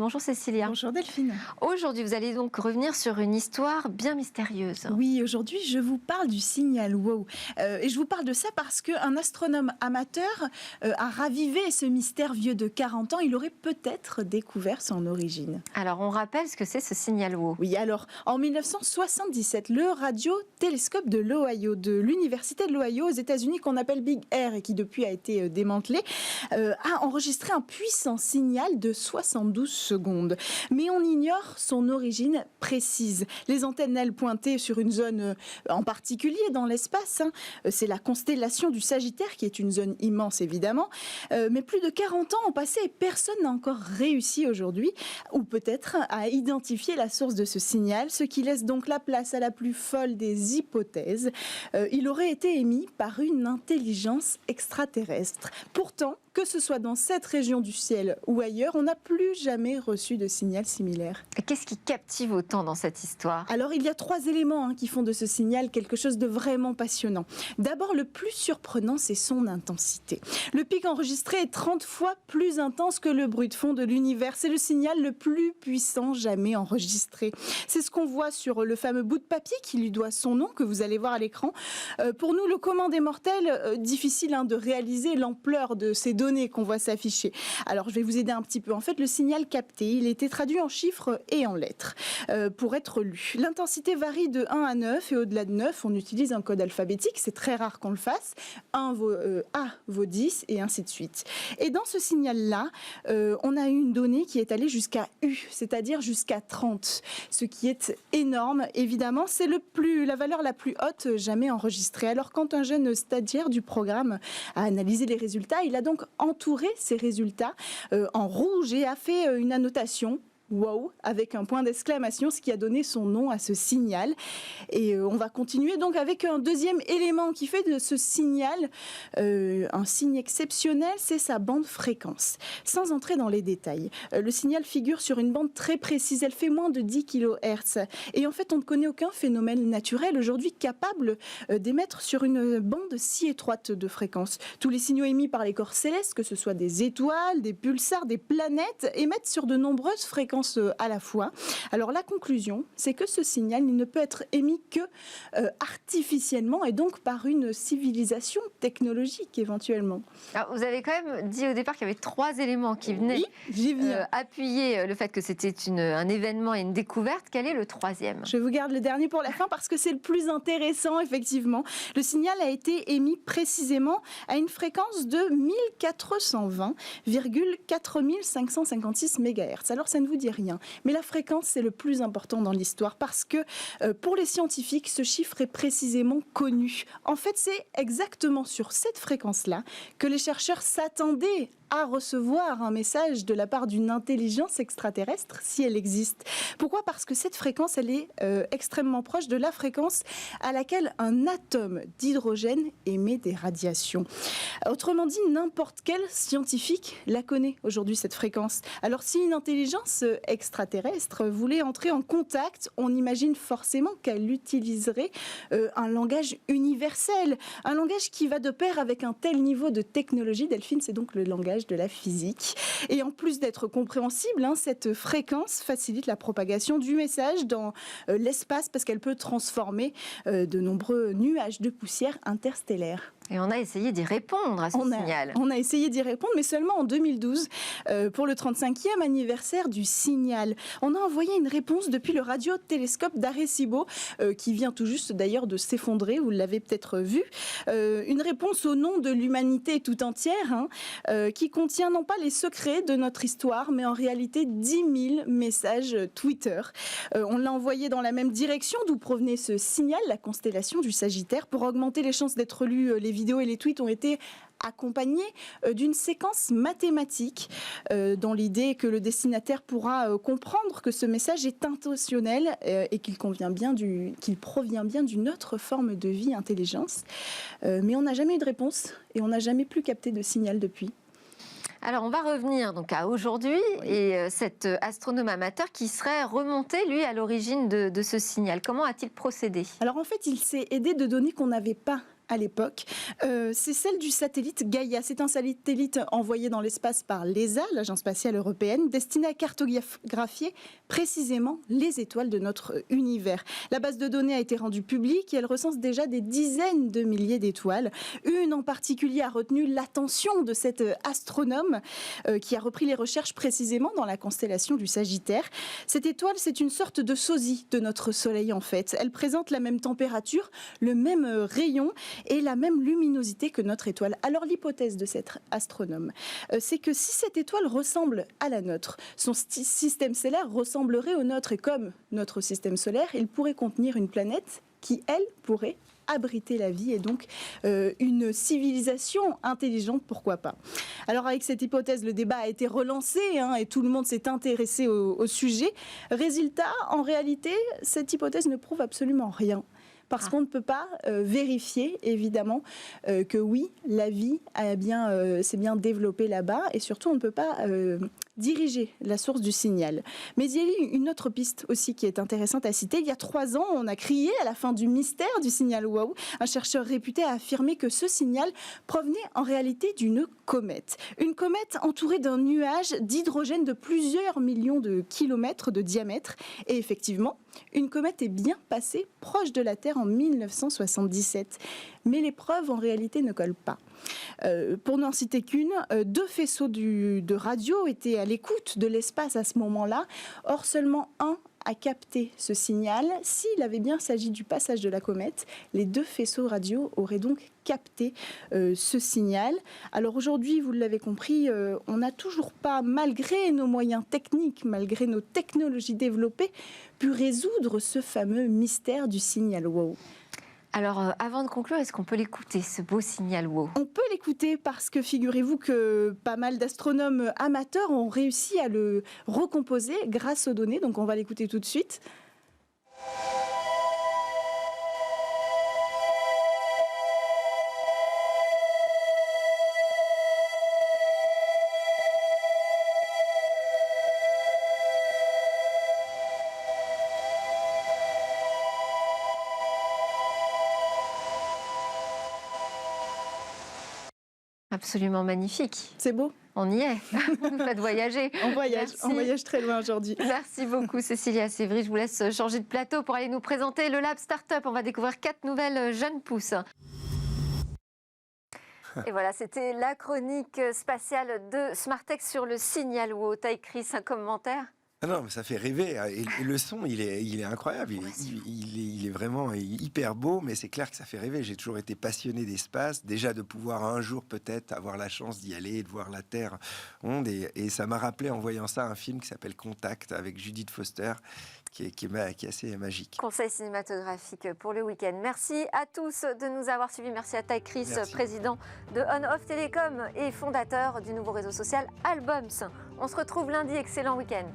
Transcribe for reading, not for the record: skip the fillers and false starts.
Bonjour Cécilia. Bonjour Delphine. Aujourd'hui, vous allez donc revenir sur une histoire bien mystérieuse. Oui, aujourd'hui, je vous parle du signal WOW. Et je vous parle de ça parce qu'un astronome amateur a ravivé ce mystère vieux de 40 ans. Il aurait peut-être découvert son origine. Alors, on rappelle ce que c'est ce signal WOW. Oui, alors, en 1977, le radiotélescope de l'Ohio, de l'Université de l'Ohio aux États-Unis, qu'on appelle Big Air et qui depuis a été démantelé, a enregistré un puissant signal de 72 secondes. Mais on ignore son origine précise. Les antennes, elles, pointaient sur une zone en particulier dans l'espace. C'est la constellation du Sagittaire, qui est une zone immense, évidemment. Mais plus de 40 ans ont passé et personne n'a encore réussi aujourd'hui, ou peut-être à identifier la source de ce signal, ce qui laisse donc la place à la plus folle des hypothèses. Il aurait été émis par une intelligence extraterrestre. Pourtant, que ce soit dans cette région du ciel ou ailleurs, on n'a plus jamais reçu de signal similaire. Et qu'est-ce qui captive autant dans cette histoire ? Alors, il y a 3 éléments qui font de ce signal quelque chose de vraiment passionnant. D'abord, le plus surprenant, c'est son intensité. Le pic enregistré est 30 fois plus intense que le bruit de fond de l'univers. C'est le signal le plus puissant jamais enregistré. C'est ce qu'on voit sur le fameux bout de papier qui lui doit son nom, que vous allez voir à l'écran. Pour nous, le commun des mortels, difficile de réaliser l'ampleur de ces données qu'on voit s'afficher. Alors, je vais vous aider un petit peu. En fait, le signal capté, il était traduit en chiffres et en lettres pour être lu. L'intensité varie de 1 à 9 et au-delà de 9, on utilise un code alphabétique. C'est très rare qu'on le fasse. A vaut 10 et ainsi de suite. Et dans ce signal-là, on a une donnée qui est allée jusqu'à U, c'est-à-dire jusqu'à 30, ce qui est énorme. Évidemment, c'est la valeur la plus haute jamais enregistrée. Alors, quand un jeune stagiaire du programme a analysé les résultats, il a donc entouré ces résultats en rouge et a fait une annotation WOW avec un point d'exclamation, ce qui a donné son nom à ce signal. Et on va continuer donc avec un deuxième élément qui fait de ce signal un signe exceptionnel, c'est sa bande fréquence. Sans entrer dans les détails, le signal figure sur une bande très précise, elle fait moins de 10 kHz. Et en fait, on ne connaît aucun phénomène naturel aujourd'hui capable d'émettre sur une bande si étroite de fréquence. Tous les signaux émis par les corps célestes, que ce soit des étoiles, des pulsars, des planètes, émettent sur de nombreuses fréquences à la fois. Alors la conclusion, c'est que ce signal, il ne peut être émis que artificiellement et donc par une civilisation technologique éventuellement. Alors, vous avez quand même dit au départ qu'il y avait 3 éléments qui venaient appuyer le fait que c'était un événement et une découverte. Quel est le 3e ? Je vous garde le dernier pour la fin parce que c'est le plus intéressant, effectivement. Le signal a été émis précisément à une fréquence de 1420,4556 MHz. Alors ça ne vous dit rien, mais la fréquence, c'est le plus important dans l'histoire parce que pour les scientifiques, ce chiffre est précisément connu. En fait, c'est exactement sur cette fréquence-là que les chercheurs s'attendaient à recevoir un message de la part d'une intelligence extraterrestre, si elle existe. Pourquoi ? Parce que cette fréquence, elle est extrêmement proche de la fréquence à laquelle un atome d'hydrogène émet des radiations. Autrement dit, n'importe quel scientifique la connaît aujourd'hui, cette fréquence. Alors, si une intelligence extraterrestre voulait entrer en contact, on imagine forcément qu'elle utiliserait un langage universel, un langage qui va de pair avec un tel niveau de technologie. Delphine, c'est donc le langage de la physique. Et en plus d'être compréhensible, cette fréquence facilite la propagation du message dans l'espace parce qu'elle peut transformer de nombreux nuages de poussière interstellaire. Et on a essayé d'y répondre à ce signal. On a essayé d'y répondre, mais seulement en 2012, pour le 35e anniversaire du signal. On a envoyé une réponse depuis le radiotélescope d'Arecibo, qui vient tout juste d'ailleurs de s'effondrer, vous l'avez peut-être vu. Une réponse au nom de l'humanité tout entière, qui contient non pas les secrets de notre histoire, mais en réalité 10 000 messages Twitter. On l'a envoyé dans la même direction d'où provenait ce signal, la constellation du Sagittaire, pour augmenter les chances d'être lus. Les vidéos et les tweets ont été accompagnés d'une séquence mathématique dans l'idée que le destinataire pourra comprendre que ce message est intentionnel et qu'il provient bien d'une autre forme de vie, intelligence. Mais on n'a jamais eu de réponse et on n'a jamais plus capté de signal depuis. Alors, on va revenir donc à aujourd'hui et cet astronome amateur qui serait remonté, lui, à l'origine de ce signal. Comment a-t-il procédé ? Alors, en fait, il s'est aidé de données qu'on n'avait pas à l'époque, c'est celle du satellite Gaïa. C'est un satellite envoyé dans l'espace par l'ESA, l'Agence spatiale européenne, destiné à cartographier précisément les étoiles de notre univers. La base de données a été rendue publique et elle recense déjà des dizaines de milliers d'étoiles. Une en particulier a retenu l'attention de cet astronome qui a repris les recherches précisément dans la constellation du Sagittaire. Cette étoile, c'est une sorte de sosie de notre Soleil en fait. Elle présente la même température, le même rayon et la même luminosité que notre étoile. Alors l'hypothèse de cet astronome, c'est que si cette étoile ressemble à la nôtre, son système stellaire ressemblerait au nôtre et comme notre système solaire, il pourrait contenir une planète qui, elle, pourrait abriter la vie et donc une civilisation intelligente, pourquoi pas. Alors avec cette hypothèse, le débat a été relancé et tout le monde s'est intéressé au sujet. Résultat, en réalité, cette hypothèse ne prouve absolument rien. Parce qu'on ne peut pas vérifier, évidemment, que oui, la vie s'est bien développée là-bas. Et surtout, on ne peut pas diriger la source du signal. Mais il y a une autre piste aussi qui est intéressante à citer. Il y a 3 ans, on a crié à la fin du mystère du signal WOW. Un chercheur réputé a affirmé que ce signal provenait en réalité d'une comète. Une comète entourée d'un nuage d'hydrogène de plusieurs millions de kilomètres de diamètre. Et effectivement, une comète est bien passée proche de la Terre en 1977. Mais les preuves, en réalité, ne collent pas. Pour n'en citer qu'une, 2 faisceaux de radio étaient à l'écoute de l'espace à ce moment-là. Or, seulement un a capté ce signal. S'il avait bien s'agi du passage de la comète, les 2 faisceaux radio auraient donc capté ce signal. Alors aujourd'hui, vous l'avez compris, on n'a toujours pas, malgré nos moyens techniques, malgré nos technologies développées, pu résoudre ce fameux mystère du signal WOW. Alors, avant de conclure, est-ce qu'on peut l'écouter, ce beau signal WOW ? On peut l'écouter parce que figurez-vous que pas mal d'astronomes amateurs ont réussi à le recomposer grâce aux données. Donc on va l'écouter tout de suite. Absolument magnifique. C'est beau. On y est. Vous nous faites voyager. On voyage très loin aujourd'hui. Merci beaucoup Cécilia Sévry. Je vous laisse changer de plateau pour aller nous présenter le Lab Startup. On va découvrir 4 nouvelles jeunes pousses. Et voilà, c'était la chronique spatiale de Smartex sur le signal WOW. T'as écrit un commentaire ? Ah non, mais ça fait rêver. Et le son, il est incroyable. Il est vraiment hyper beau, mais c'est clair que ça fait rêver. J'ai toujours été passionné d'espace. Déjà, de pouvoir un jour peut-être avoir la chance d'y aller et de voir la Terre ronde. Et ça m'a rappelé, en voyant ça, un film qui s'appelle Contact avec Judith Foster, qui est assez magique. Conseil cinématographique pour le week-end. Merci à tous de nous avoir suivis. Merci à Ty Chris, président de On-Off Télécom et fondateur du nouveau réseau social Albums. On se retrouve lundi. Excellent week-end.